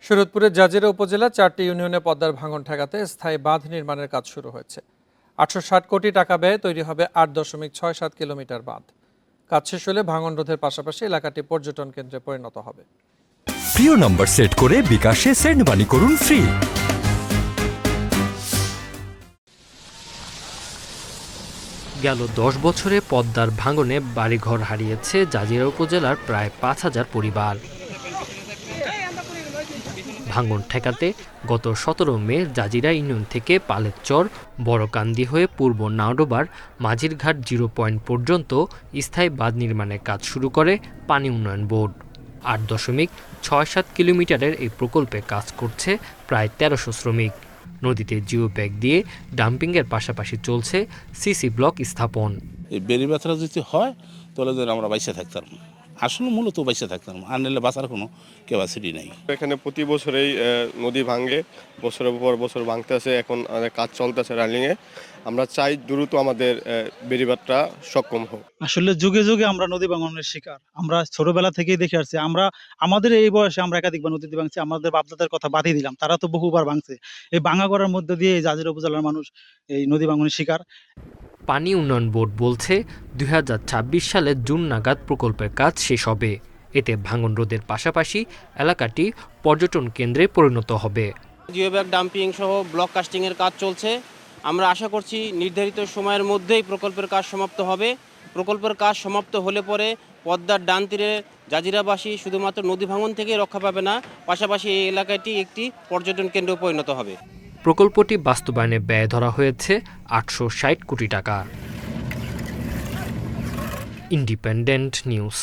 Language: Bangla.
শরীয়তপুরের জাজিরা উপজেলা 4টি ইউনিয়নে পদ্মার ভাঙন ঠেকাতে স্থায়ী বাঁধ নির্মাণের কাজ শুরু হয়েছে। 860 কোটি টাকা ব্যয়ে তৈরি হবে 8.67 কিলোমিটার বাঁধ। কাজ শেষ হলে ভাঙন রোধের পাশাপাশি এলাকাটি পর্যটন কেন্দ্রে পরিণত হবে। প্রিয় নম্বর সেট করে বিকাশে সেন্ড মানি করুন ফ্রি। গেল 10 বছরে পদ্মার ভাঙনে বাড়িঘর হারিয়েছে জাজিরা উপজেলার প্রায় 5,000 পরিবার। ভাঙন ঠেকাতে গত 17 মে জাজিরা ইউনিয়ন থেকে পালেরচর বড়কান্দি হয়ে পূর্ব নাওডোবার মাঝিরঘাট 0 পয়েন্ট পর্যন্ত স্থায়ী বাঁধ নির্মাণের কাজ শুরু করে পানি উন্নয়ন বোর্ড। 8.67 কিলোমিটারের এই প্রকল্পে কাজ করছে প্রায় 1300 শ্রমিক। নদীতে জিও ব্যাগ দিয়ে ডাম্পিংয়ের পাশাপাশি চলছে সিসি ব্লক স্থাপন। এই বেড়িবাঁধটা যদি হয় তাহলে আমরা বাইসে থাকতাম, আসলে মূলত বাইসে থাকতাম, আর নিলে বাঁচার কোনো ক্যাপাসিটি নেই। এখানে প্রতি বছরেই নদী ভাঙে, বছরের পর বছর ভাঙতেছে। এখন কাজ চলতেছে রানিংয়ে। আমরা চাই দ্রুত আমাদের বেড়িবাঁধটা সক্ষম হোক। আসলে যুগে যুগে আমরা নদী ভাঙনের শিকার। আমরা ছোটবেলা থেকেই দেখে আসছি। আমাদের এই বয়সে আমরা একাধিকবার নদীতে ভাঙছি। আমাদের বাপদাদার কথা বাদই দিলাম, তারা তো বহুবার ভাঙছে। এই ভাঙা করার মধ্যে দিয়ে এই জাজিরা উপজেলার মানুষ এই নদী ভাঙনের শিকার। পানি উন্নয়ন বোর্ড বলছে 2026 সালে জুন নাগাদ প্রকল্পের কাজ শেষ হবে। এতে ভাঙন রোধের পাশাপাশি এলাকাটি পর্যটন কেন্দ্রে পরিণত হবে। জিও ব্যাগ ডাম্পিং সহ ব্লক কাস্টিংয়ের কাজ চলছে। আমরা আশা করছি নির্ধারিত সময়ের মধ্যেই প্রকল্পের কাজ সমাপ্ত হবে। প্রকল্পের কাজ সমাপ্ত হলে পরে পদ্মার ডান তীরে জাজিরাবাসী শুধুমাত্র নদী ভাঙন থেকে রক্ষা পাবে না, পাশাপাশি এই এলাকাটি একটি পর্যটন কেন্দ্রে পরিণত হবে। প্রকল্পটি বাস্তবায়নে ব্যয় ধরা হয়েছে 860 কোটি টাকা। Independent news.